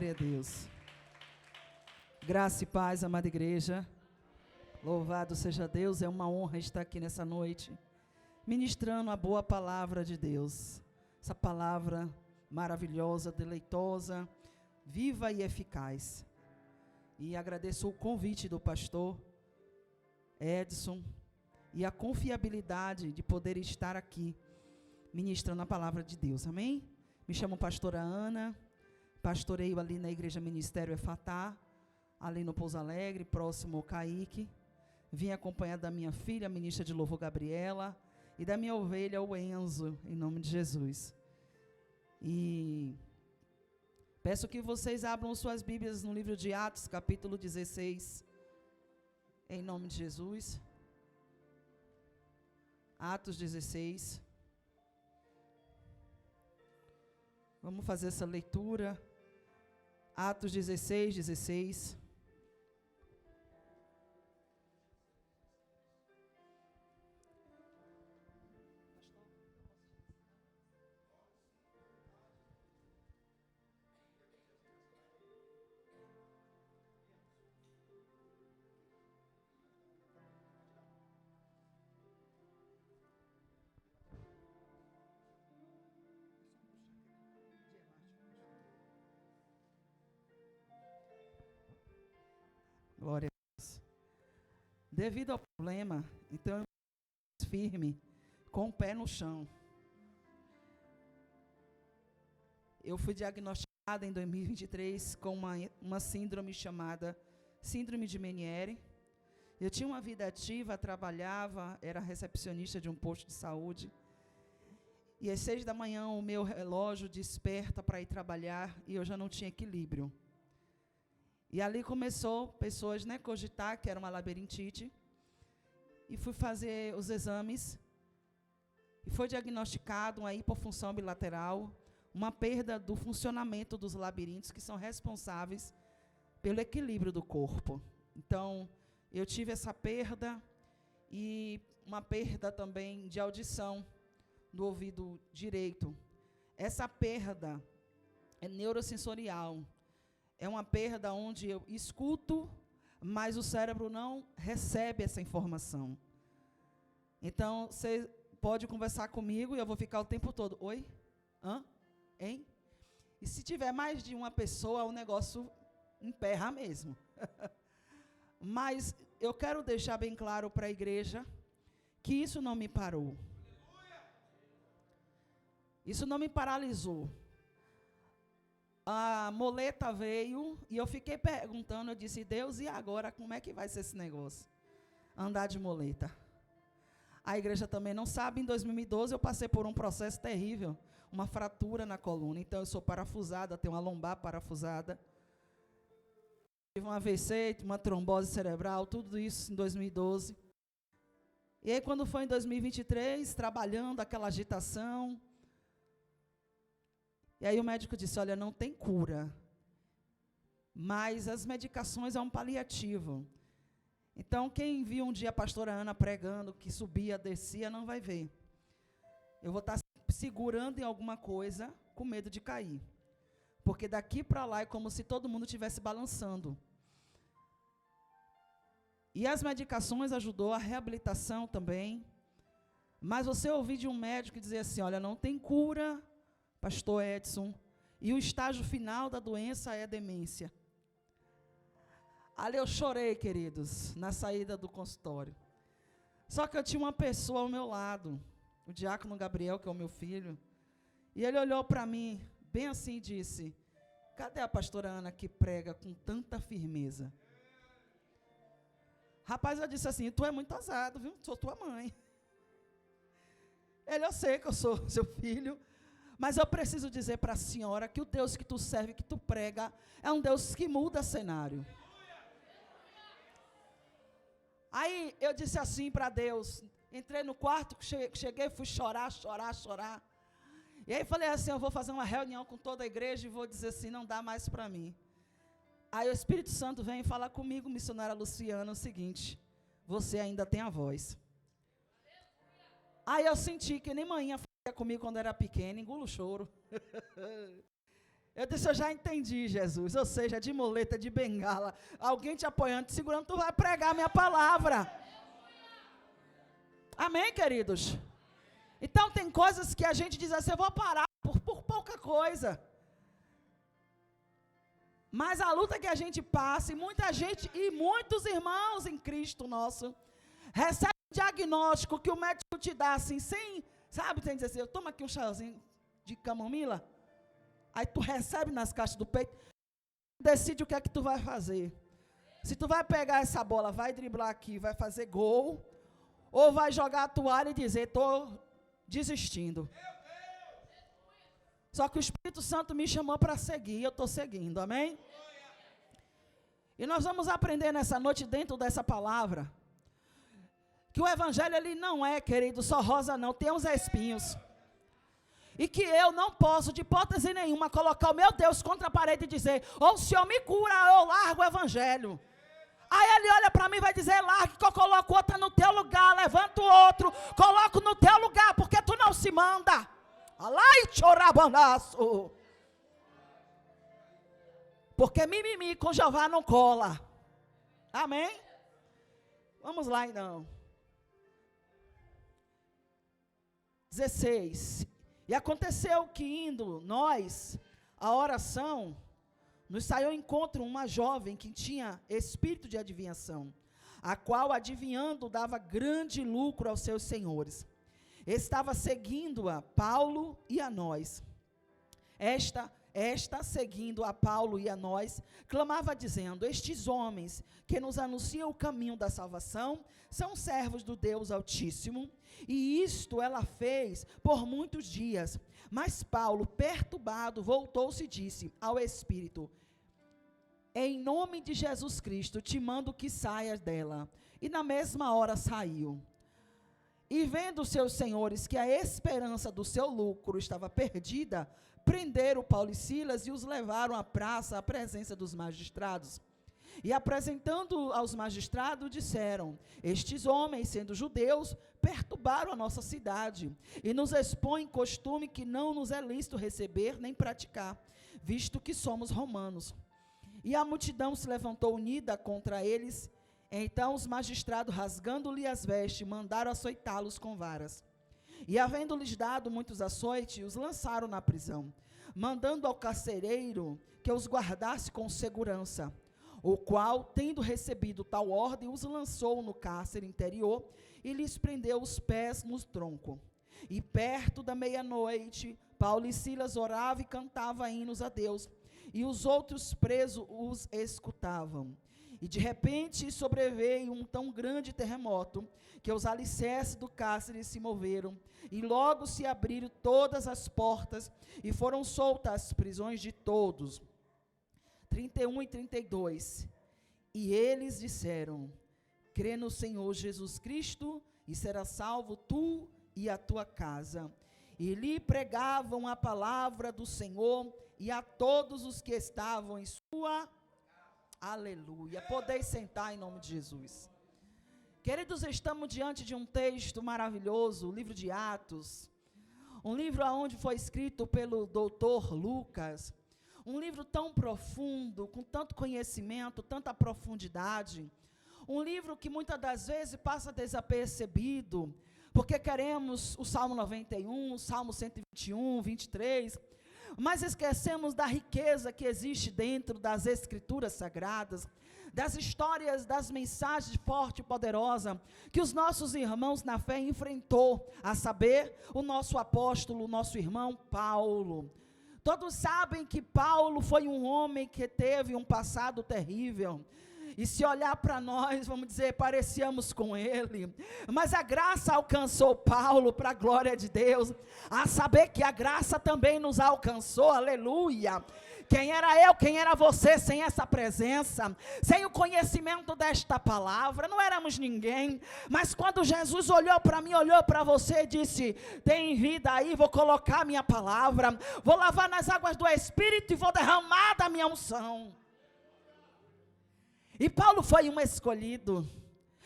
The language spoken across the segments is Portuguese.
Glória a Deus. Graça e paz, amada igreja. Louvado seja Deus, é uma honra estar aqui nessa noite, ministrando a boa palavra de Deus. Essa palavra maravilhosa, deleitosa, viva e eficaz. E agradeço o convite do pastor Edson e a confiabilidade de poder estar aqui, ministrando a palavra de Deus. Amém? Me chamo pastora Ana, pastoreio ali na Igreja Ministério Efatá, ali no Pouso Alegre, próximo ao Caique. Vim acompanhada da minha filha, a ministra de louvor Gabriela, e da minha ovelha, o Enzo, em nome de Jesus. E peço que vocês abram suas Bíblias no livro de Atos, capítulo 16, em nome de Jesus. Atos 16. Vamos fazer essa leitura. Atos 16, 16. Glória a Deus. Devido ao problema, então eu estou firme, com o pé no chão. Eu fui diagnosticada em 2023 com uma síndrome chamada Síndrome de Meniere. Eu tinha uma vida ativa, trabalhava, era recepcionista de um posto de saúde. E às 6 da manhã o meu relógio desperta para ir trabalhar e eu já não tinha equilíbrio. E ali começou pessoas, cogitar que era uma labirintite. E fui fazer os exames. E foi diagnosticado uma hipofunção bilateral, uma perda do funcionamento dos labirintos que são responsáveis pelo equilíbrio do corpo. Então, eu tive essa perda e uma perda também de audição do ouvido direito. Essa perda é neurosensorial. É uma perda onde eu escuto, mas o cérebro não recebe essa informação. Então, você pode conversar comigo e eu vou ficar o tempo todo. Oi? Hã? Hein? E se tiver mais de uma pessoa, o negócio emperra mesmo. Mas eu quero deixar bem claro para a igreja que isso não me parou. Isso não me paralisou. A moleta veio e eu fiquei perguntando, eu disse, Deus, e agora como é que vai ser esse negócio? Andar de moleta. A igreja também não sabe, em 2012 eu passei por um processo terrível, uma fratura na coluna, então eu sou parafusada, tenho uma lombar parafusada. Tive um AVC, uma trombose cerebral, tudo isso em 2012. E aí quando foi em 2023, trabalhando, aquela agitação. E aí o médico disse, olha, não tem cura, mas as medicações é um paliativo. Então, quem viu um dia a pastora Ana pregando, que subia, descia, não vai ver. Eu vou estar segurando em alguma coisa, com medo de cair. Porque daqui para lá é como se todo mundo estivesse balançando. E as medicações ajudou, a reabilitação também. Mas você ouvir de um médico dizer assim, olha, não tem cura, pastor Edson, e o estágio final da doença é a demência. Ali eu chorei, queridos, na saída do consultório. Só que eu tinha uma pessoa ao meu lado, o diácono Gabriel, que é o meu filho, e ele olhou para mim, bem assim, e disse, cadê a pastora Ana que prega com tanta firmeza? Rapaz, eu disse assim, tu é muito ousado, viu? Sou tua mãe. Ele, eu sei que eu sou seu filho, mas eu preciso dizer para a senhora que o Deus que tu serve, que tu prega, é um Deus que muda cenário. Aí eu disse assim para Deus, entrei no quarto, cheguei, fui chorar. E aí falei assim, eu vou fazer uma reunião com toda a igreja e vou dizer assim, não dá mais para mim. Aí o Espírito Santo vem falar comigo, missionária Luciana, o seguinte, você ainda tem a voz. Aí eu senti que nem manhã fazia comigo quando era pequena, engulo o choro. Eu disse, eu já entendi, Jesus. Ou seja, de muleta, de bengala, alguém te apoiando, te segurando, tu vai pregar a minha palavra. Amém, queridos? Então tem coisas que a gente diz assim, eu vou parar por pouca coisa. Mas a luta que a gente passa, e muita gente, e muitos irmãos em Cristo nosso, recebe um diagnóstico que o médico te dá assim, sem, sabe, tem que dizer assim, toma aqui um chazinho de camomila, aí tu recebe nas caixas do peito, decide o que é que tu vai fazer. Se tu vai pegar essa bola, vai driblar aqui, vai fazer gol, ou vai jogar a toalha e dizer, estou desistindo. Só que o Espírito Santo me chamou para seguir, eu estou seguindo, amém? E nós vamos aprender nessa noite, dentro dessa palavra, que o Evangelho, ele não é, querido, só rosa não, tem uns espinhos. E que eu não posso, de hipótese nenhuma, colocar o meu Deus contra a parede e dizer, ou o Senhor me cura, ou eu largo o Evangelho. Aí ele olha para mim e vai dizer, largue que eu coloco outra no teu lugar, levanto outro, coloco no teu lugar, porque tu não se manda. Alai chorabanaço. Porque mimimi com Jeová não cola. Amém? Vamos lá então. 16. E aconteceu que indo nós à oração, nos saiu ao encontro uma jovem que tinha espírito de adivinhação, a qual adivinhando dava grande lucro aos seus senhores. Estava seguindo-a Paulo e a nós. Esta seguindo a Paulo e a nós, clamava dizendo, estes homens que nos anunciam o caminho da salvação, são servos do Deus Altíssimo, e isto ela fez por muitos dias. Mas Paulo, perturbado, voltou-se e disse ao Espírito, em nome de Jesus Cristo, te mando que saias dela. E na mesma hora saiu. E vendo seus senhores que a esperança do seu lucro estava perdida, prenderam Paulo e Silas e os levaram à praça, à presença dos magistrados. E apresentando aos magistrados, disseram, estes homens, sendo judeus, perturbaram a nossa cidade, e nos expõem costume que não nos é lícito receber nem praticar, visto que somos romanos. E a multidão se levantou unida contra eles. Então os magistrados, rasgando-lhe as vestes, mandaram açoitá-los com varas. E havendo-lhes dado muitos açoites, os lançaram na prisão, mandando ao carcereiro que os guardasse com segurança, o qual, tendo recebido tal ordem, os lançou no cárcere interior e lhes prendeu os pés no tronco. E perto da meia-noite, Paulo e Silas oravam e cantavam hinos a Deus, e os outros presos os escutavam. E de repente sobreveio um tão grande terremoto, que os alicerces do cárcere se moveram, e logo se abriram todas as portas, e foram soltas as prisões de todos. 31 e 32. E eles disseram, crê no Senhor Jesus Cristo, e serás salvo tu e a tua casa. E lhe pregavam a palavra do Senhor, e a todos os que estavam em sua aleluia. Podeis sentar em nome de Jesus. Queridos, estamos diante de um texto maravilhoso, o livro de Atos, um livro onde foi escrito pelo doutor Lucas, um livro tão profundo, com tanto conhecimento, tanta profundidade, um livro que muitas das vezes passa desapercebido, porque queremos o Salmo 91, o Salmo 121, 23, mas esquecemos da riqueza que existe dentro das Escrituras Sagradas, das histórias, das mensagens forte e poderosa que os nossos irmãos na fé enfrentou, a saber, o nosso apóstolo, o nosso irmão Paulo. Todos sabem que Paulo foi um homem que teve um passado terrível, e se olhar para nós, vamos dizer, parecíamos com ele, mas a graça alcançou Paulo, para a glória de Deus, a saber que a graça também nos alcançou, aleluia. Quem era eu, quem era você sem essa presença, sem o conhecimento desta palavra? Não éramos ninguém, mas quando Jesus olhou para mim, olhou para você e disse, tem vida aí, vou colocar a minha palavra, vou lavar nas águas do Espírito e vou derramar da minha unção. E Paulo foi um escolhido,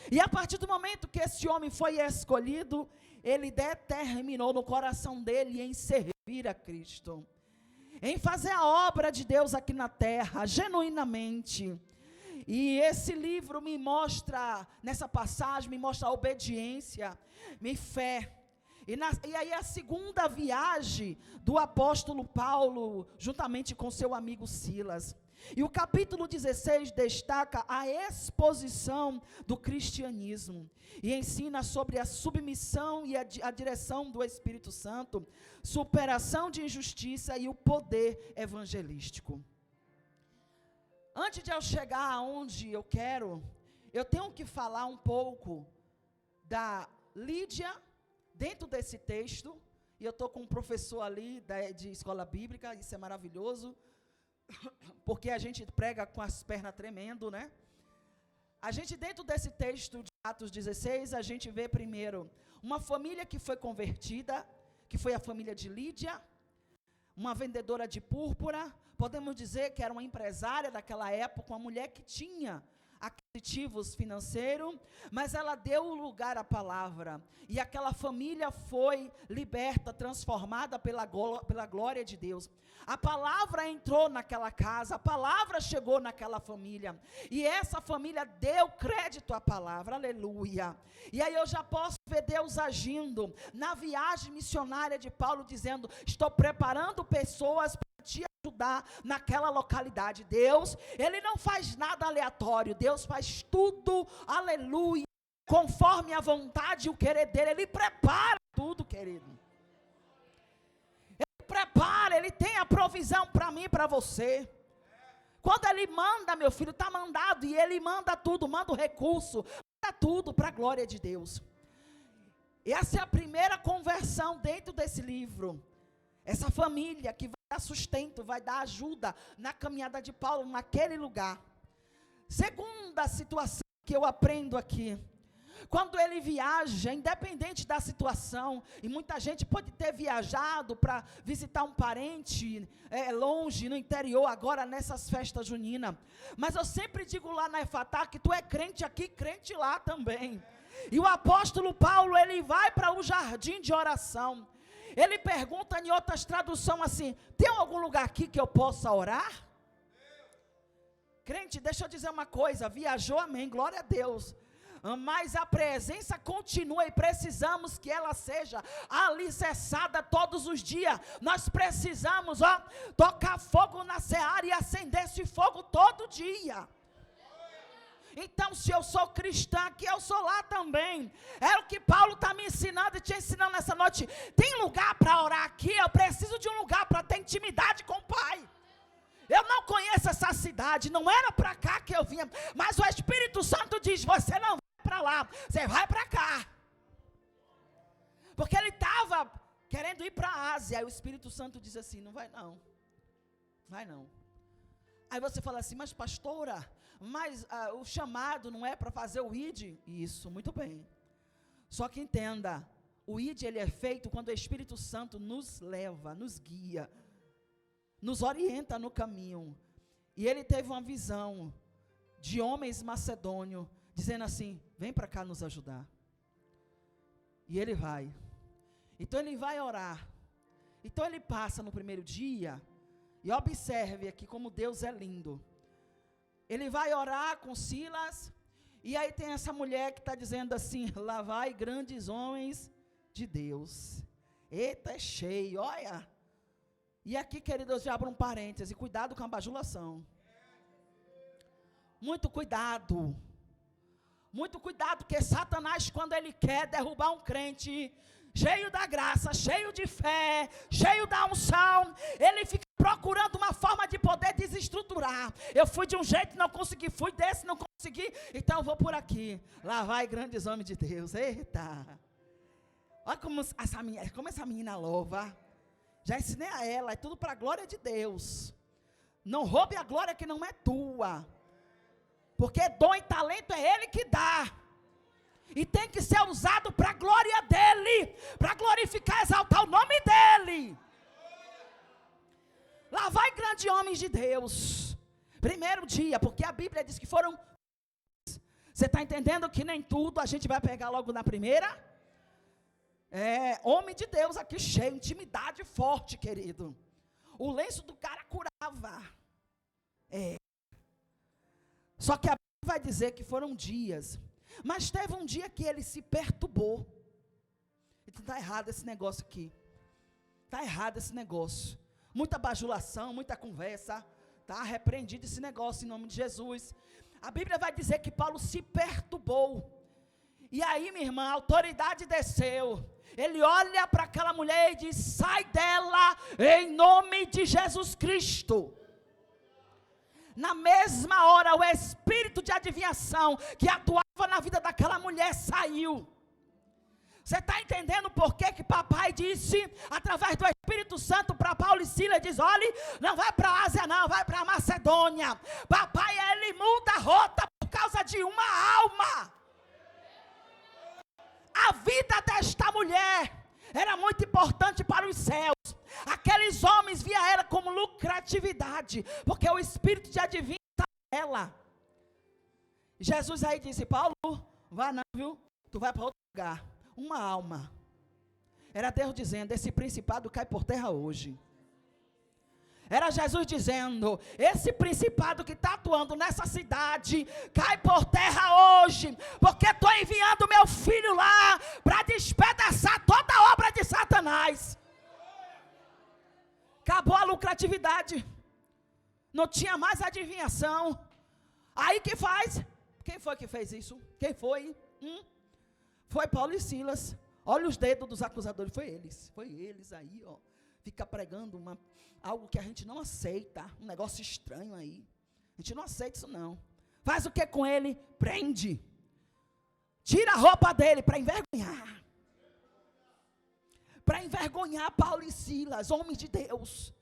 e a partir do momento que esse homem foi escolhido, ele determinou no coração dele em servir a Cristo. em fazer a obra de Deus aqui na terra, genuinamente. E esse livro me mostra, nessa passagem, me mostra a obediência, minha fé. E aí a segunda viagem do apóstolo Paulo, juntamente com seu amigo Silas. E o capítulo 16 destaca a exposição do cristianismo e ensina sobre a submissão e a direção do Espírito Santo, superação de injustiça e o poder evangelístico. Antes de eu chegar aonde eu quero, eu tenho que falar um pouco da Lídia, dentro desse texto, e eu estou com um professor ali de escola bíblica, isso é maravilhoso, porque a gente prega com as pernas tremendo, né? A gente, dentro desse texto de Atos 16, a gente vê primeiro uma família que foi convertida, que foi a família de Lídia, uma vendedora de púrpura, podemos dizer que era uma empresária daquela época, uma mulher que tinha aquisitivos financeiros, mas ela deu lugar à palavra, e aquela família foi liberta, transformada pela glória de Deus. A palavra entrou naquela casa, a palavra chegou naquela família, e essa família deu crédito à palavra, aleluia. E aí eu já posso ver Deus agindo na viagem missionária de Paulo, dizendo: estou preparando pessoas para te ajudar naquela localidade. Deus, Ele não faz nada aleatório, Deus faz tudo, aleluia, conforme a vontade e o querer dEle. Ele prepara tudo, querido. Ele prepara, Ele tem a provisão para mim e para você. Quando Ele manda, meu filho, está mandado, e Ele manda tudo, manda o recurso, manda tudo para a glória de Deus. Essa é a primeira conversão dentro desse livro. Essa família que vai dar sustento, vai dar ajuda na caminhada de Paulo naquele lugar. Segunda situação que eu aprendo aqui: quando ele viaja, independente da situação, e muita gente pode ter viajado para visitar um parente longe, no interior, agora nessas festas juninas, mas eu sempre digo lá na Efatá que tu é crente aqui, crente lá também. E o apóstolo Paulo, ele vai para o jardim de oração. Ele pergunta em outras traduções assim: tem algum lugar aqui que eu possa orar? Crente, deixa eu dizer uma coisa, viajou, amém, glória a Deus, mas a presença continua e precisamos que ela seja alicerçada todos os dias. Nós precisamos, tocar fogo na seara e acender esse fogo todo dia. Então, se eu sou cristã aqui, eu sou lá também. É o que Paulo está me ensinando e te ensinando nessa noite. Tem lugar para orar aqui? Eu preciso de um lugar para ter intimidade com o Pai. Eu não conheço essa cidade, não era para cá que eu vinha, mas o Espírito Santo diz: você não vai para lá, você vai para cá. Porque ele estava querendo ir para a Ásia, aí o Espírito Santo diz assim: não vai não, vai não. Aí você fala assim: mas pastora, mas o chamado não é para fazer o ID? Isso, muito bem. Só que entenda, o ID ele é feito quando o Espírito Santo nos leva, nos guia, nos orienta no caminho. E ele teve uma visão de homens macedônios, dizendo assim: vem para cá nos ajudar. E ele vai. Então ele vai orar. Então ele passa no primeiro dia, e observe aqui como Deus é lindo. Ele vai orar com Silas, e aí tem essa mulher que está dizendo assim: lá vai grandes homens de Deus. Eita, é cheio, olha. E aqui, queridos, já abro um parêntese: cuidado com a bajulação. Muito cuidado. Muito cuidado, porque Satanás, quando ele quer derrubar um crente cheio da graça, cheio de fé, cheio da unção, ele fica procurando uma forma de poder desestruturar. Eu fui de um jeito, não consegui, fui desse, não consegui, então eu vou por aqui. Lá vai grandes homens de Deus. Eita, olha como essa menina louva. Já ensinei a ela, é tudo para a glória de Deus. Não roube a glória que não é tua, porque dom e talento é Ele que dá, e tem que ser usado para a glória dEle, para glorificar, exaltar o nome dEle. Lá vai grandes homens de Deus. Primeiro dia, porque a Bíblia diz que foram. Você está entendendo que nem tudo a gente vai pegar logo na primeira? Homem de Deus aqui cheio, intimidade forte, querido. O lenço do cara curava. Só que a Bíblia vai dizer que foram dias. Mas teve um dia que ele se perturbou. Está errado esse negócio aqui. Está errado esse negócio. Muita bajulação, muita conversa. Está repreendido esse negócio em nome de Jesus. A Bíblia vai dizer que Paulo se perturbou. E aí, minha irmã, a autoridade desceu. Ele olha para aquela mulher e diz: sai dela em nome de Jesus Cristo. Na mesma hora, o espírito de adivinhação que atuava na vida daquela mulher saiu. Você está entendendo por que papai disse, através do Espírito Santo, para Paulo e Silas, diz: olhe, não vai para a Ásia não, vai para a Macedônia. Papai, ele muda a rota por causa de uma alma. A vida desta mulher era muito importante para os céus. Aqueles homens viam ela como lucratividade, porque o espírito de adivinho está nela. Jesus aí disse: Paulo, vá não, viu? Tu vai para outro lugar. Uma alma. Era Deus dizendo: esse principado cai por terra hoje. Era Jesus dizendo: esse principado que está atuando nessa cidade cai por terra hoje, porque estou enviando meu filho lá para despedaçar toda a obra de Satanás. Acabou a lucratividade, não tinha mais adivinhação. Aí que faz? Quem foi que fez isso? Quem foi? Foi Paulo e Silas. Olha os dedos dos acusadores, foi eles aí, ó. Fica pregando algo que a gente não aceita, um negócio estranho aí. A gente não aceita isso não. Faz o que com ele? Prende. Tira a roupa dele para envergonhar. Para envergonhar Paulo e Silas, homens de Deus.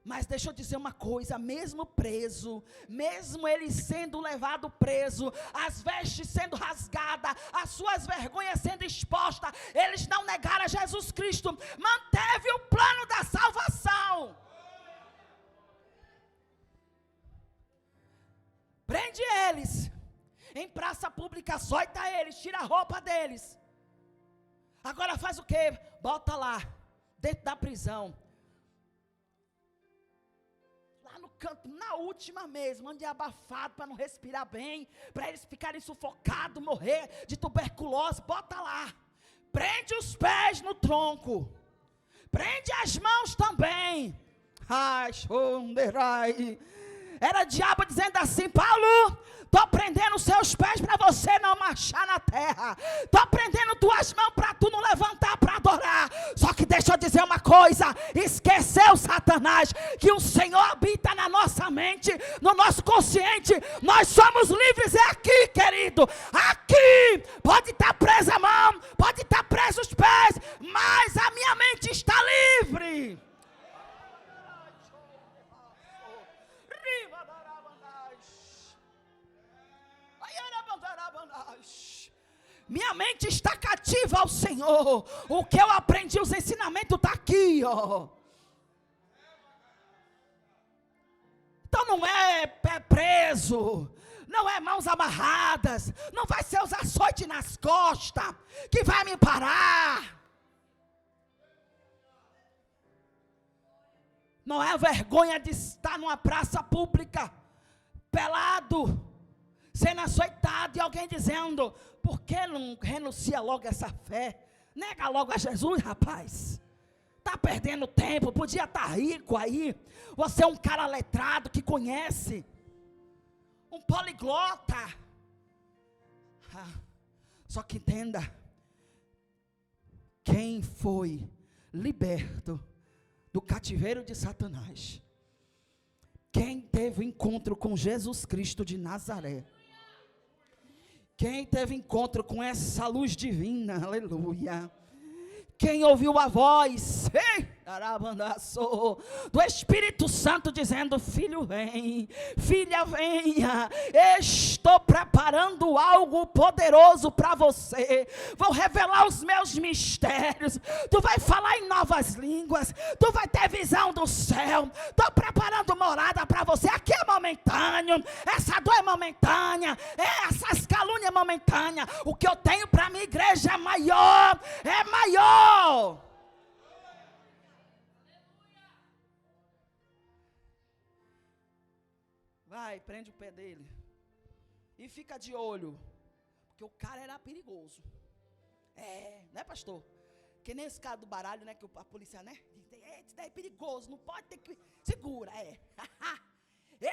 Mas deixa eu dizer uma coisa, mesmo preso, mesmo ele sendo levado preso, as vestes sendo rasgadas, as suas vergonhas sendo expostas, eles não negaram a Jesus Cristo, manteve o plano da salvação. Prende eles, em praça pública, açoita eles, tira a roupa deles. Agora faz o quê? Bota lá, dentro da prisão. Canto, na última mesmo, onde é abafado para não respirar bem, para eles ficarem sufocados, morrer de tuberculose, bota lá, prende os pés no tronco, prende as mãos também. Era o diabo dizendo assim: Paulo, estou prendendo os seus pés para você não marchar na terra, estou prendendo tuas mãos para tu não levantar para adorar. Só que deixa eu dizer uma coisa: esqueceu Satanás que o Senhor habita na nossa mente, no nosso consciente. Nós somos livres, é aqui, querido, aqui. Pode estar presa a mão, pode estar preso os pés, mas a minha mente está livre. Minha mente está cativa ao Senhor. O que eu aprendi, os ensinamentos está aqui, ó. Então não é pé preso, não é mãos amarradas, não vai ser os açoites nas costas que vai me parar. Não é a vergonha de estar numa praça pública, pelado, sendo açoitado, e alguém dizendo: por que não renuncia logo essa fé? Nega logo a Jesus, rapaz. Está perdendo tempo, podia estar rico aí. Você é um cara letrado que conhece, um poliglota. Só que entenda, quem foi liberto do cativeiro de Satanás, quem teve encontro com Jesus Cristo de Nazaré, quem teve encontro com essa luz divina, aleluia, quem ouviu a voz do Espírito Santo dizendo: filho vem, filha venha, estou preparando algo poderoso para você, vou revelar os meus mistérios, tu vai falar em novas línguas, tu vai ter visão do céu, estou preparando morada para você. Aqui é momentâneo, essa dor é momentânea, essas calúnias é momentânea, o que eu tenho para a minha igreja é maior, é maior. vai, prende o pé dele. E fica de olho. Porque o cara era perigoso. Né, pastor? Que nem esse cara do baralho, né? Que a polícia, né? Esse daí é perigoso, não pode ter que... Segura,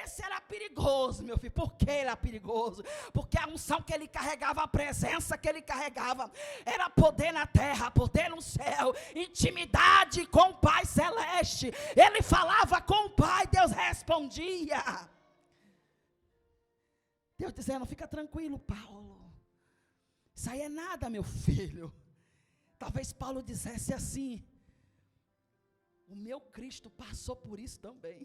Esse era perigoso, meu filho. Por que ele era perigoso? Porque a unção que ele carregava, a presença que ele carregava, era poder na terra, poder no céu, intimidade com o Pai Celeste. Ele falava com o Pai, Deus respondia. Deus dizendo, fica tranquilo, Paulo. Isso aí é nada, meu filho. Talvez Paulo dissesse assim, o meu Cristo passou por isso também.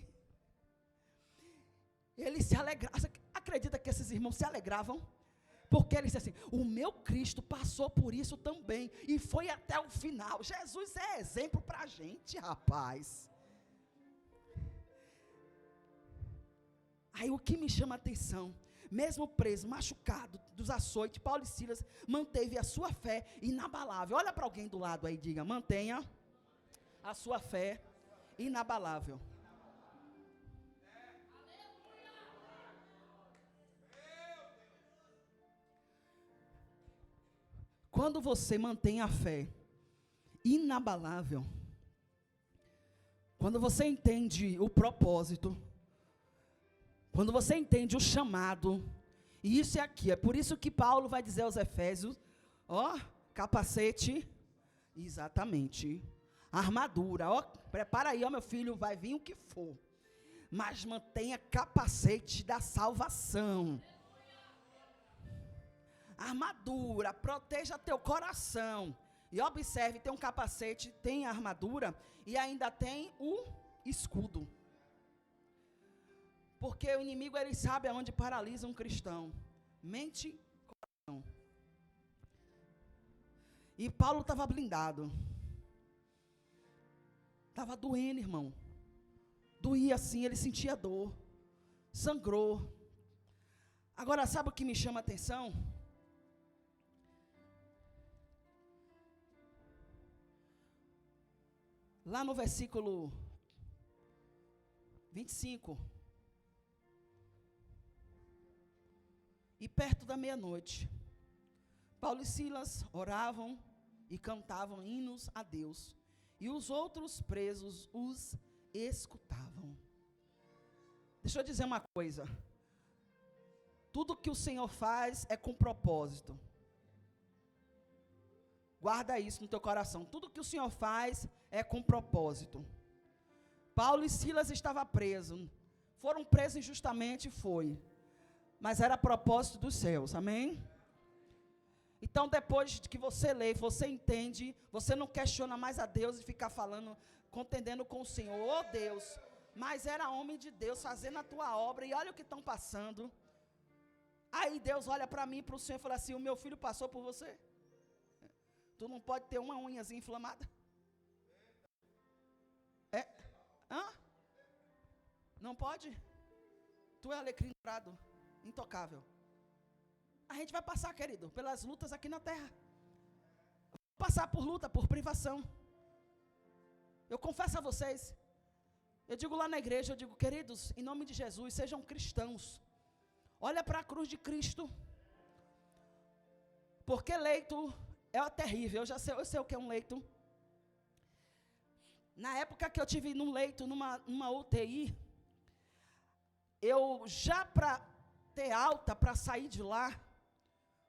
Ele se alegrava. Você acredita que esses irmãos se alegravam? Porque ele disse assim, o meu Cristo passou por isso também, e foi até o final. Jesus é exemplo para a gente, rapaz. Aí o que me chama a atenção, mesmo preso, machucado dos açoites, Paulo e Silas manteve a sua fé inabalável. Olha para alguém do lado aí e diga, mantenha a sua fé inabalável. Quando você mantém a fé inabalável, quando você entende o propósito, quando você entende o chamado, e isso é aqui, é por isso que Paulo vai dizer aos Efésios, capacete, exatamente, armadura, prepara aí, meu filho, vai vir o que for, mas mantenha capacete da salvação. Armadura, proteja teu coração. E observe, tem um capacete, tem a armadura e ainda tem o escudo. Porque o inimigo, ele sabe aonde paralisa um cristão. Mente e coração. E Paulo estava blindado. Estava doendo, irmão. Doía assim, ele sentia dor. Sangrou. Agora, sabe o que me chama a atenção? Lá no versículo 25. E perto da meia-noite, Paulo e Silas oravam e cantavam hinos a Deus. E os outros presos os escutavam. Deixa eu dizer uma coisa. Tudo que o Senhor faz é com propósito. Guarda isso no teu coração. Tudo que o Senhor faz é com propósito. Paulo e Silas estavam presos. Foram presos injustamente, foi. Mas era propósito dos céus, amém? Então depois que você lê, você entende, você não questiona mais a Deus e fica falando, contendendo com o Senhor. Oh Deus, mas era homem de Deus fazendo a tua obra e olha o que estão passando. Aí Deus olha para mim e para o Senhor e fala assim, o meu filho passou por você. Tu não pode ter uma unhazinha inflamada? Não pode? Tu é alecrim dourado, intocável. A gente vai passar, querido, pelas lutas aqui na terra. Passar por luta, por privação. Eu confesso a vocês, eu digo lá na igreja, eu digo, queridos, em nome de Jesus, sejam cristãos. Olha para a cruz de Cristo. Porque leito é terrível, eu sei o que é um leito. Na época que eu tive num leito, numa UTI, eu já para ter alta, para sair de lá,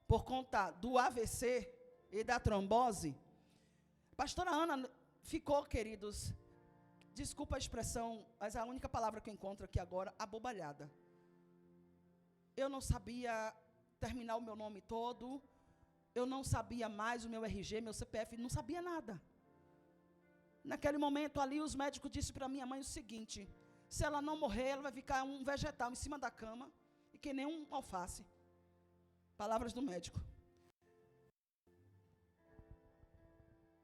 por conta do AVC e da trombose, pastora Ana ficou, queridos, desculpa a expressão, mas é a única palavra que eu encontro aqui agora, abobalhada. Eu não sabia terminar o meu nome todo, eu não sabia mais o meu RG, meu CPF, não sabia nada. Naquele momento ali, os médicos disseram para minha mãe o seguinte, se ela não morrer, ela vai ficar um vegetal em cima da cama, e que nem um alface. Palavras do médico.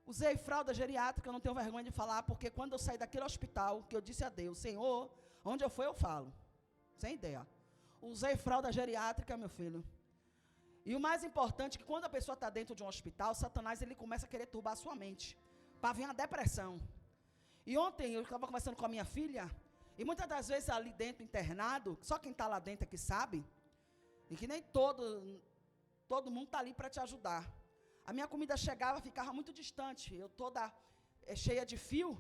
Usei fralda geriátrica, eu não tenho vergonha de falar, porque quando eu saí daquele hospital, que eu disse a Deus, Senhor, onde eu for eu falo, sem ideia. Usei fralda geriátrica, meu filho. E o mais importante é que quando a pessoa está dentro de um hospital, Satanás ele começa a querer turbar a sua mente, para vir uma depressão. E ontem eu estava conversando com a minha filha, E muitas das vezes ali dentro, internado, só quem está lá dentro é que sabe, e que nem todo mundo está ali para te ajudar. A minha comida chegava, ficava muito distante, eu toda cheia de fio,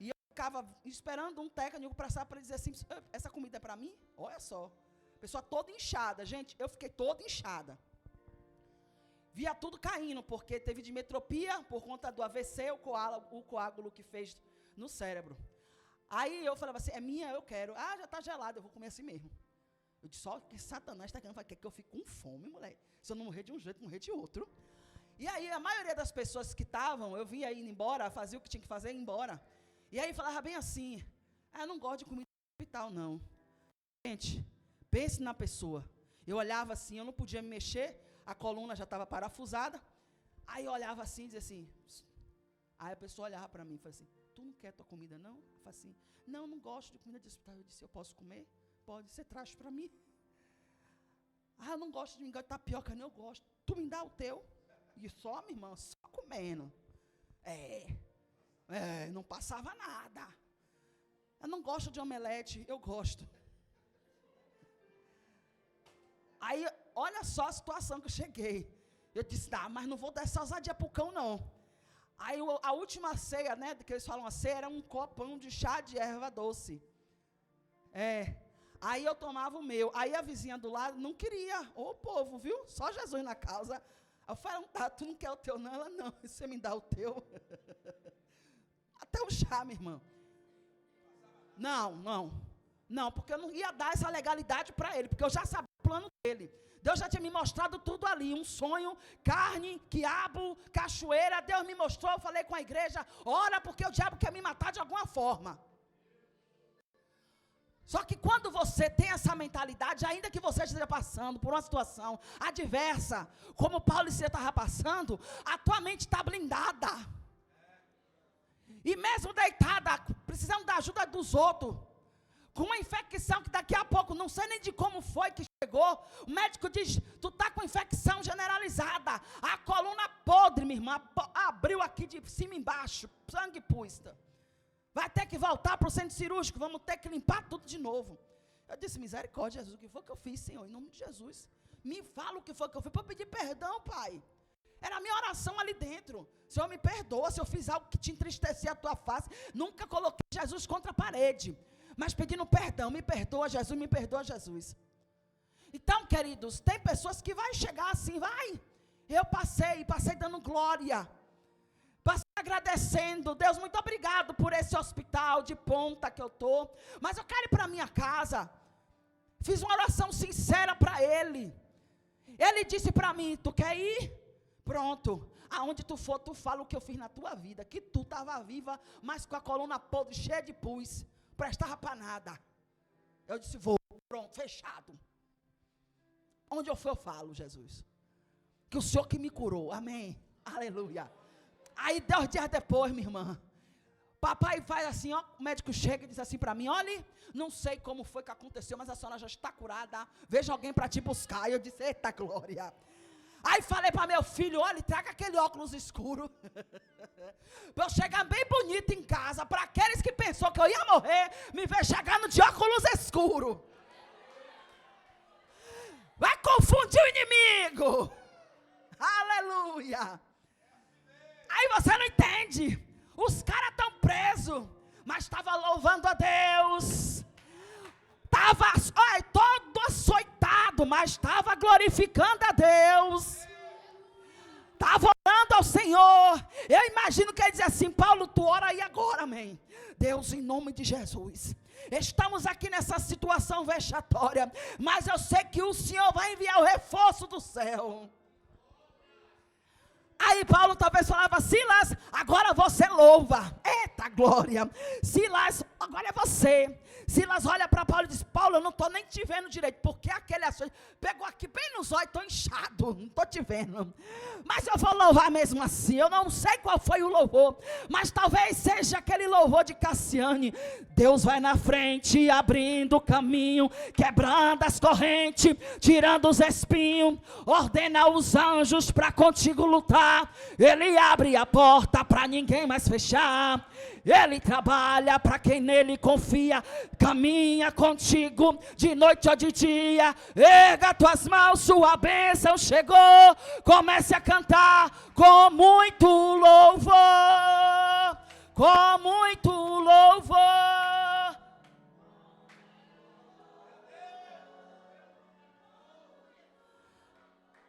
e eu ficava esperando um técnico passar para dizer assim, essa comida é para mim? Olha só, pessoa toda inchada, gente, eu fiquei toda inchada. Via tudo caindo, porque teve dimetropia por conta do AVC, o coágulo que fez no cérebro. Aí eu falava assim, é minha, eu quero. Ah, já está gelado, eu vou comer assim mesmo. Eu disse, só que Satanás está querendo, quer que eu fique com fome, moleque. Se eu não morrer de um jeito, morrer de outro. E aí a maioria das pessoas que estavam, eu vinha indo embora, fazia o que tinha que fazer e ia embora. E aí falava bem assim, eu não gosto de comida no hospital, não. Gente, pense na pessoa. Eu olhava assim, eu não podia me mexer, a coluna já estava parafusada. Aí eu olhava assim e dizia assim, aí a pessoa olhava para mim e falava assim, tu não quer tua comida não? Eu falei assim, não gosto de comida de hospital. Eu disse, eu posso comer? Pode, você traz para mim. Ah, eu não gosto de mingau de tapioca, não, eu gosto. Tu me dá o teu? E só, minha irmã, só comendo. Não passava nada. Eu não gosto de omelete, eu gosto. Aí, olha só a situação que eu cheguei. Eu disse, mas não vou dar essa ousadia pro cão, não. Aí, a última ceia, né, que eles falam a ceia, era um copão de chá de erva doce. Aí eu tomava o meu. Aí a vizinha do lado não queria. Ô povo, viu? Só Jesus na causa. Eu falei, tu não quer o teu? Não, ela não. Você me dá o teu. Até o chá, minha irmã. Não, porque eu não ia dar essa legalidade para ele, porque eu já sabia o plano dele. Deus já tinha me mostrado tudo ali, um sonho, carne, quiabo, cachoeira. Deus me mostrou, eu falei com a igreja, ora porque o diabo quer me matar de alguma forma. Só que quando você tem essa mentalidade, ainda que você esteja passando por uma situação adversa, como Paulo e Silas estavam passando, a tua mente está blindada. E mesmo deitada, precisando da ajuda dos outros, com uma infecção que daqui a pouco, não sei nem de como foi que chegou, o médico diz, tu está com infecção generalizada, a coluna podre, minha irmã, abriu aqui de cima e embaixo, sangue pusta. Vai ter que voltar para o centro cirúrgico, vamos ter que limpar tudo de novo. Eu disse, misericórdia, Jesus, o que foi que eu fiz, Senhor? Em nome de Jesus, me fala o que foi que eu fiz, para eu pedir perdão, Pai. Era a minha oração ali dentro. Senhor, me perdoa se eu fiz algo que te entristecia a tua face. Nunca coloquei Jesus contra a parede, mas pedindo perdão, me perdoa, Jesus, me perdoa, Jesus. Então, queridos, tem pessoas que vai chegar assim, vai. Eu passei dando glória. Passei agradecendo, Deus, muito obrigado por esse hospital de ponta que eu estou, mas eu quero ir para a minha casa. Fiz uma oração sincera para ele. Ele disse para mim, tu quer ir? Pronto, aonde tu for, tu fala o que eu fiz na tua vida, que tu estava viva, mas com a coluna podre, cheia de pus, prestava para nada. Eu disse, vou, pronto, fechado. Onde eu for, eu falo, Jesus, que o Senhor que me curou, amém, aleluia. Aí 2 dias depois, minha irmã, papai faz assim, ó, o médico chega e diz assim para mim, olha, não sei como foi que aconteceu, mas a senhora já está curada, veja alguém para te buscar. Eu disse, eita glória. Aí falei para meu filho, olha, traga aquele óculos escuro, para eu chegar bem bonito em casa, para aqueles que pensou que eu ia morrer, me ver chegando de óculos escuro. Vai confundir o inimigo, aleluia. Aí você não entende, os caras estão presos, mas estavam louvando a Deus, estava todo açoitado, mas estava glorificando a Deus, estava orando ao Senhor. Eu imagino que ele dizia assim, Paulo, tu ora aí agora, amém. Deus, em nome de Jesus, estamos aqui nessa situação vexatória, mas eu sei que o Senhor vai enviar o reforço do céu. Aí Paulo talvez falava, Silas, agora você louva. Eita glória. Silas, agora é você. Silas olha para Paulo e diz, Paulo, eu não estou nem te vendo direito, porque aquele açoite pegou aqui bem nos olhos, estou inchado, não estou te vendo. Mas eu vou louvar mesmo assim, eu não sei qual foi o louvor, mas talvez seja aquele louvor de Cassiane. Deus vai na frente, abrindo o caminho, quebrando as correntes, tirando os espinhos, ordena os anjos para contigo lutar. Ele abre a porta para ninguém mais fechar. Ele trabalha para quem nele confia, caminha contigo de noite ou de dia. Erga tuas mãos, sua bênção chegou. Comece a cantar com muito louvor, com muito louvor.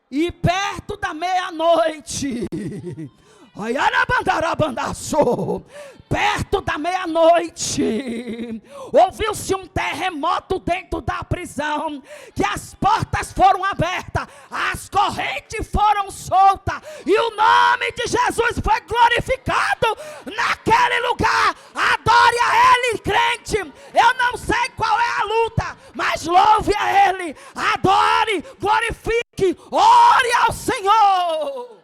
E perto da meia-noite, perto da meia-noite, ouviu-se um terremoto dentro da prisão, que as portas foram abertas, as correntes foram soltas, e o nome de Jesus foi glorificado naquele lugar. Adore a Ele, crente. Eu não sei qual é a luta, mas louve a Ele, adore, glorifique, ore ao Senhor.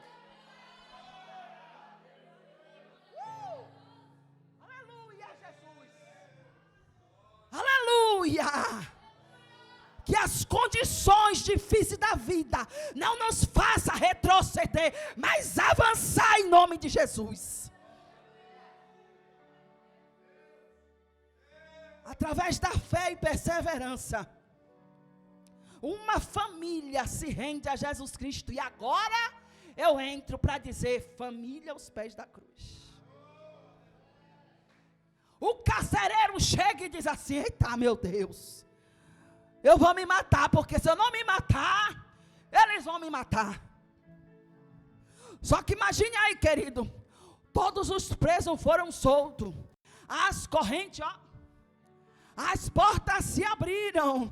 Aleluia! Que as condições difíceis da vida não nos façam retroceder, mas avançar em nome de Jesus. Através da fé e perseverança, uma família se rende a Jesus Cristo. E agora eu entro para dizer: família aos pés da cruz. O carcereiro chega e diz assim: eita, meu Deus, eu vou me matar, porque se eu não me matar, eles vão me matar. Só que imagine aí, querido, todos os presos foram soltos, as correntes, as portas se abriram.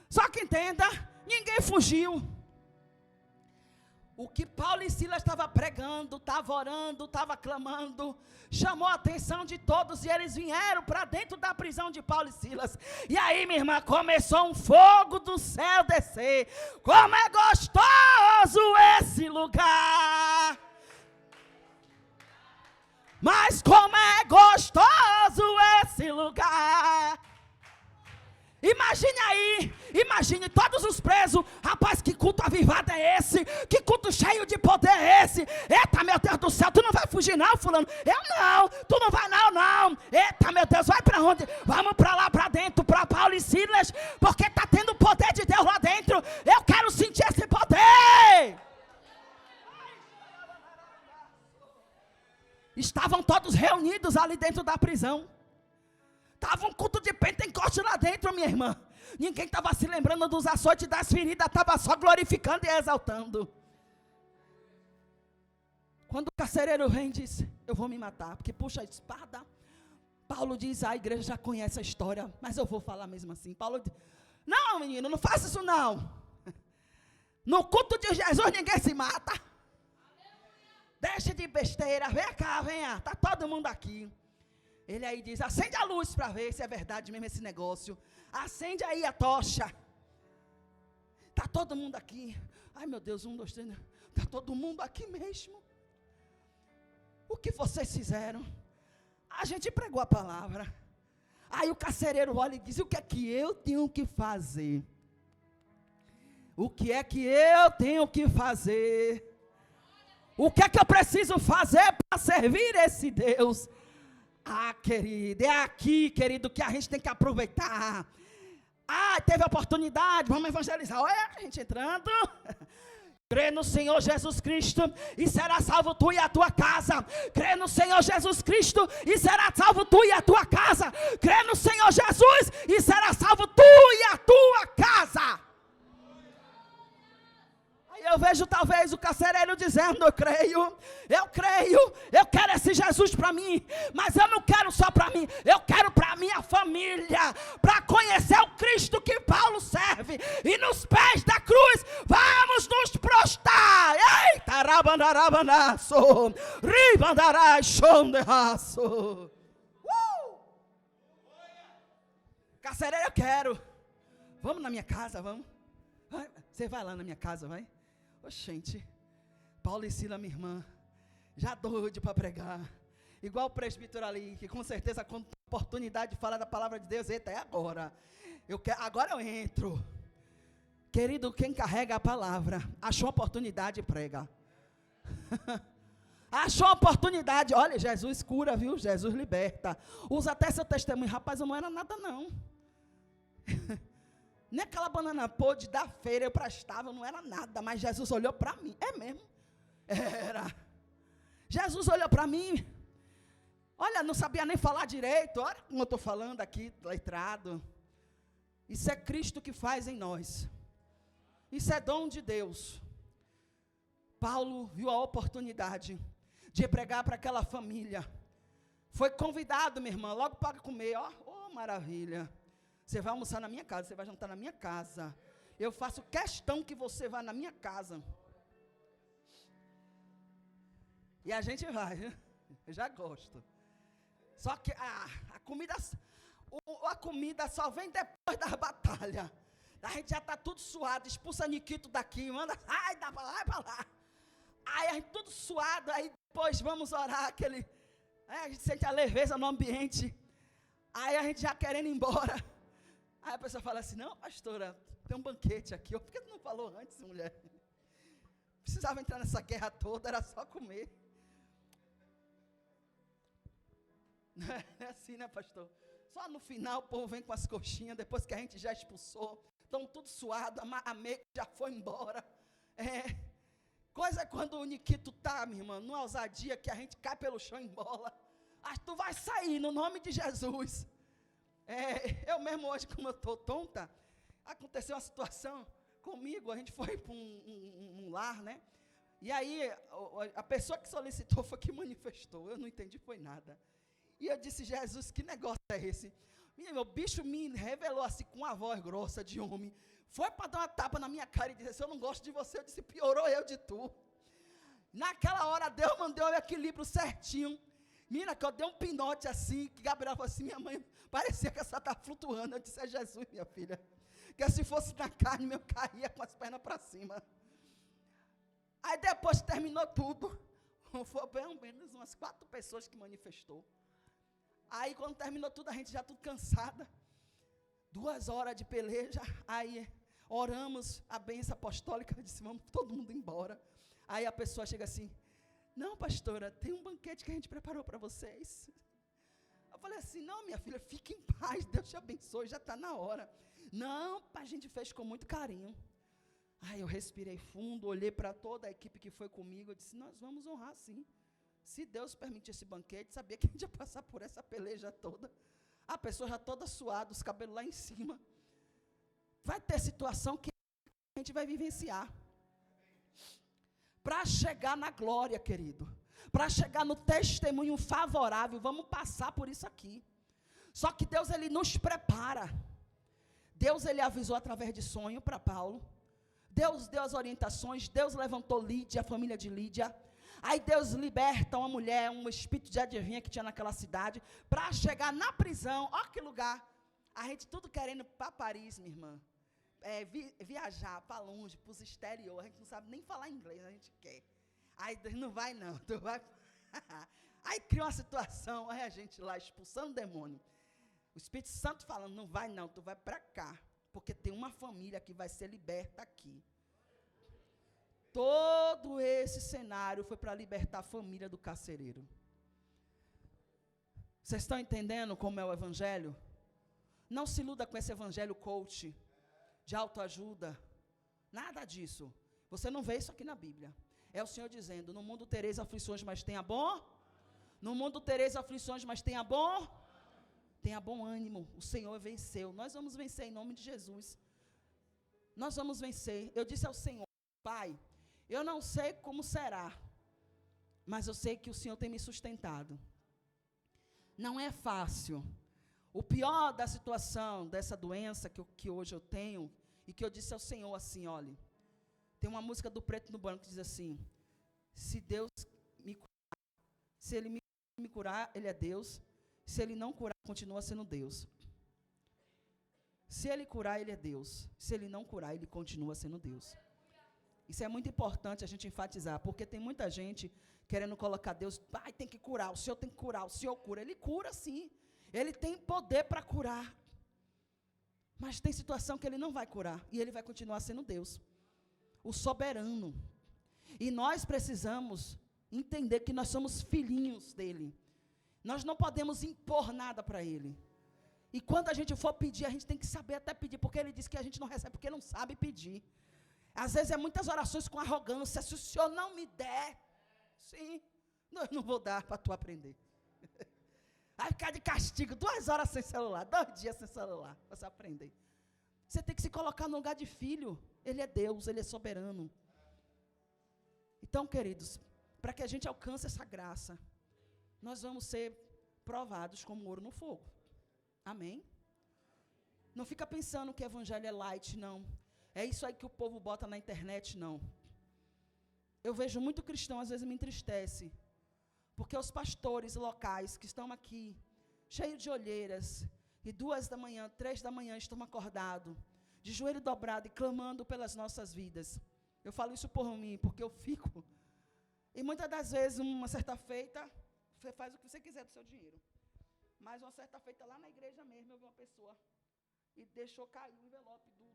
Só que entenda, ninguém fugiu. O que Paulo e Silas estavam pregando, estavam orando, estavam clamando, chamou a atenção de todos, e eles vieram para dentro da prisão de Paulo e Silas. E aí, minha irmã, começou um fogo do céu descer. Como é gostoso esse lugar! Mas como é gostoso esse lugar! Imagine aí, imagine todos os presos. Rapaz, que culto avivado é esse? Que culto cheio de poder é esse? Eita, meu Deus do céu, tu não vai fugir não, fulano? Eu não, tu não vai não. Eita, meu Deus, vai para onde? Vamos para lá, para dentro, para Paulo e Silas, porque está tendo o poder de Deus lá dentro. Eu quero sentir esse poder. Estavam todos reunidos ali dentro da prisão. Estava um culto de Pentecoste lá dentro, minha irmã. Ninguém estava se lembrando dos açoites, das feridas, estava só glorificando e exaltando. Quando o carcereiro vem e diz: eu vou me matar, porque puxa a espada. Paulo diz: a igreja já conhece a história, mas eu vou falar mesmo assim. Paulo diz: não, menino, não faça isso não. No culto de Jesus ninguém se mata. Deixa de besteira, vem cá, venha, está todo mundo aqui. Ele aí diz: acende a luz para ver se é verdade mesmo esse negócio. Acende aí a tocha. Está todo mundo aqui. Ai meu Deus, 1, 2, 3. Está todo mundo aqui mesmo. O que vocês fizeram? A gente pregou a palavra. Aí o carcereiro olha e diz: o que é que eu tenho que fazer? O que é que eu tenho que fazer? O que é que eu preciso fazer para servir esse Deus? Ah, querido, é aqui, querido, que a gente tem que aproveitar. Ah, teve oportunidade, vamos evangelizar. Olha a gente entrando. Crê no Senhor Jesus Cristo e será salvo tu e a tua casa. Crê no Senhor Jesus Cristo e será salvo tu e a tua casa. Crê no Senhor Jesus e será salvo tu e a tua casa. Eu vejo talvez o carcereiro dizendo: eu creio, eu quero esse Jesus para mim, mas eu não quero só para mim, eu quero para minha família, para conhecer o Cristo que Paulo serve, e nos pés da cruz vamos nos prostrar. Eita, rabandarabanaço, ribandarai chonderaço. Carcereiro, eu quero. Vamos na minha casa, vamos. Você vai lá na minha casa, vai. Gente, Paulo e Silas, minha irmã, já doido para pregar, igual o presbítero ali, que com certeza quando tem oportunidade de falar da palavra de Deus, eita, é agora, agora eu entro. Querido, quem carrega a palavra, achou oportunidade, prega. Achou uma oportunidade. Olha, Jesus cura, viu? Jesus liberta. Usa até seu testemunho. Rapaz, eu não era nada, não. Nem aquela banana podre da feira eu prestava, não era nada. Mas Jesus olhou para mim. É mesmo? Era. Jesus olhou para mim. Olha, não sabia nem falar direito. Olha como eu estou falando aqui, letrado. Isso é Cristo que faz em nós. Isso é dom de Deus. Paulo viu a oportunidade de pregar para aquela família. Foi convidado, minha irmã, logo para comer. Ó, oh, maravilha. Você vai almoçar na minha casa, você vai jantar na minha casa. Eu faço questão que você vá na minha casa. E a gente vai, eu já gosto. Só que a comida só vem depois da batalha. A gente já está tudo suado, expulsa Nikito daqui, manda, ai, dá para lá, vai para lá. Aí a gente tudo suado, aí depois vamos orar, a gente sente a leveza no ambiente. Aí a gente já querendo ir embora. Aí a pessoa fala assim, não, pastora, tem um banquete aqui. Por que tu não falou antes, mulher? Precisava entrar nessa guerra toda, era só comer. Não é assim, né, pastor? Só no final o povo vem com as coxinhas, depois que a gente já expulsou. Estão tudo suado, a meia já foi embora. Coisa é quando o Nikito está, minha irmã, numa ousadia que a gente cai pelo chão e embola. Mas tu vai sair, no nome de Jesus. Eu mesmo hoje, como eu estou tonta, aconteceu uma situação comigo, a gente foi para um lar, né? E aí, a pessoa que solicitou foi que manifestou, eu não entendi, foi nada. E eu disse, Jesus, que negócio é esse? O bicho me revelou assim, com uma voz grossa de homem, foi para dar uma tapa na minha cara e dizer, se eu não gosto de você, eu disse, piorou eu de tu. Naquela hora, Deus mandou o equilíbrio certinho. Mira, que eu dei um pinote assim, que Gabriel falou assim, minha mãe, parecia que essa estava flutuando. Eu disse, é Jesus, minha filha. Que se fosse na carne, eu caía com as pernas para cima. Aí depois terminou tudo. Foi pelo menos umas 4 pessoas que manifestou. Aí quando terminou tudo, a gente já tudo cansada. 2 horas de peleja. Aí oramos a bênção apostólica. Eu disse, vamos todo mundo embora. Aí a pessoa chega assim, não, pastora, tem um banquete que a gente preparou para vocês. Eu falei assim, não, minha filha, fique em paz, Deus te abençoe, já está na hora. Não, a gente fez com muito carinho. Aí eu respirei fundo, olhei para toda a equipe que foi comigo, eu disse, nós vamos honrar sim. Se Deus permitir esse banquete, sabia que a gente ia passar por essa peleja toda. A pessoa já toda suada, os cabelos lá em cima. Vai ter situação que a gente vai vivenciar. Para chegar na glória, querido, para chegar no testemunho favorável, vamos passar por isso aqui. Só que Deus, Ele nos prepara. Deus, Ele avisou através de sonho para Paulo. Deus deu as orientações, Deus levantou Lídia, a família de Lídia. Aí Deus liberta uma mulher, um espírito de adivinha que tinha naquela cidade, para chegar na prisão. Olha que lugar. A gente tudo querendo para Paris, minha irmã. Viajar para longe, para os exterior, a gente não sabe nem falar inglês, a gente quer. Aí não vai não, tu vai. Aí cria uma situação, aí a gente lá expulsando o demônio. O Espírito Santo falando, não vai não, tu vai para cá, porque tem uma família que vai ser liberta aqui. Todo esse cenário foi para libertar a família do carcereiro. Vocês estão entendendo como é o evangelho? Não se iluda com esse evangelho coach, de autoajuda, nada disso. Você não vê isso aqui na Bíblia. É o Senhor dizendo, no mundo tereis aflições, mas tenha bom. No mundo tereis aflições, mas tenha bom. Tenha bom ânimo, o Senhor venceu. Nós vamos vencer em nome de Jesus. Nós vamos vencer. Eu disse ao Senhor, Pai, eu não sei como será, mas eu sei que o Senhor tem me sustentado. Não é fácil. O pior da situação, dessa doença que hoje eu tenho, e que eu disse ao Senhor assim, olha, tem uma música do Preto no Branco que diz assim, se Deus me curar, se Ele me curar, Ele é Deus, se Ele não curar, continua sendo Deus. Se Ele curar, Ele é Deus, se Ele não curar, Ele continua sendo Deus. Isso é muito importante a gente enfatizar, porque tem muita gente querendo colocar Deus, pai, tem que curar, o Senhor tem que curar, o Senhor cura. Ele cura sim, Ele tem poder para curar. Mas tem situação que Ele não vai curar, e Ele vai continuar sendo Deus, o soberano. E nós precisamos entender que nós somos filhinhos dele. Nós não podemos impor nada para ele. E quando a gente for pedir, a gente tem que saber até pedir, porque ele diz que a gente não recebe porque não sabe pedir. Às vezes é muitas orações com arrogância. Se o Senhor não me der, sim, eu não vou dar para tu aprender. Vai ficar de castigo, 2 horas sem celular, 2 dias sem celular, para você aprender. Você tem que se colocar no lugar de filho. Ele é Deus, ele é soberano. Então, queridos, para que a gente alcance essa graça, nós vamos ser provados como ouro no fogo. Amém? Não fica pensando que o evangelho é light, não. É isso aí que o povo bota na internet, não. Eu vejo muito cristão, às vezes me entristece, porque os pastores locais que estão aqui, cheios de olheiras, e 2 da manhã, 3 da manhã, estão acordados, de joelho dobrado e clamando pelas nossas vidas. Eu falo isso por mim, porque eu fico. E muitas das vezes, uma certa feita, você faz o que você quiser do seu dinheiro. Mas uma certa feita, lá na igreja mesmo, eu vi uma pessoa e deixou cair o envelope do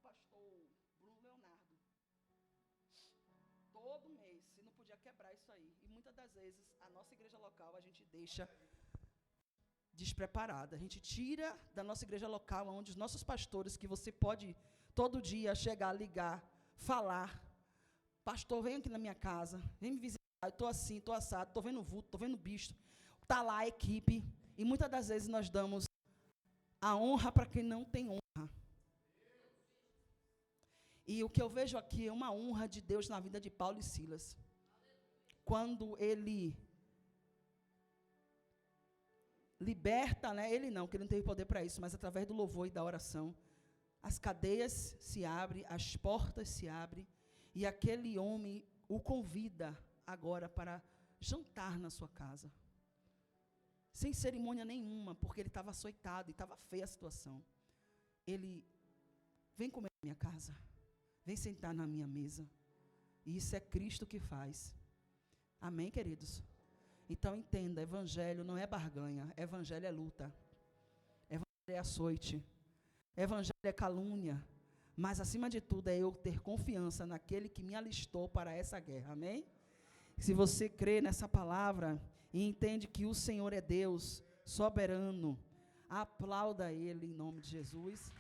pastor Bruno Leonardo. Todo mês, se não podia quebrar isso aí. E muitas das vezes, a nossa igreja local, a gente deixa despreparada. A gente tira da nossa igreja local, onde os nossos pastores, que você pode todo dia chegar, ligar, falar: pastor, vem aqui na minha casa, vem me visitar, eu estou assim, estou assado, estou vendo vulto, estou vendo bicho. Está lá a equipe. E muitas das vezes nós damos a honra para quem não tem honra. E o que eu vejo aqui é uma honra de Deus na vida de Paulo e Silas. Quando ele liberta, né? Ele não, porque ele não teve poder para isso, mas através do louvor e da oração, as cadeias se abrem, as portas se abrem, e aquele homem o convida agora para jantar na sua casa. Sem cerimônia nenhuma, porque ele estava açoitado e estava feia a situação. Ele: vem comer na minha casa, vem sentar na minha mesa. E isso é Cristo que faz. Amém, queridos? Então entenda, evangelho não é barganha, evangelho é luta. Evangelho é açoite. Evangelho é calúnia. Mas acima de tudo é eu ter confiança naquele que me alistou para essa guerra. Amém? Se você crê nessa palavra e entende que o Senhor é Deus soberano, aplauda Ele em nome de Jesus.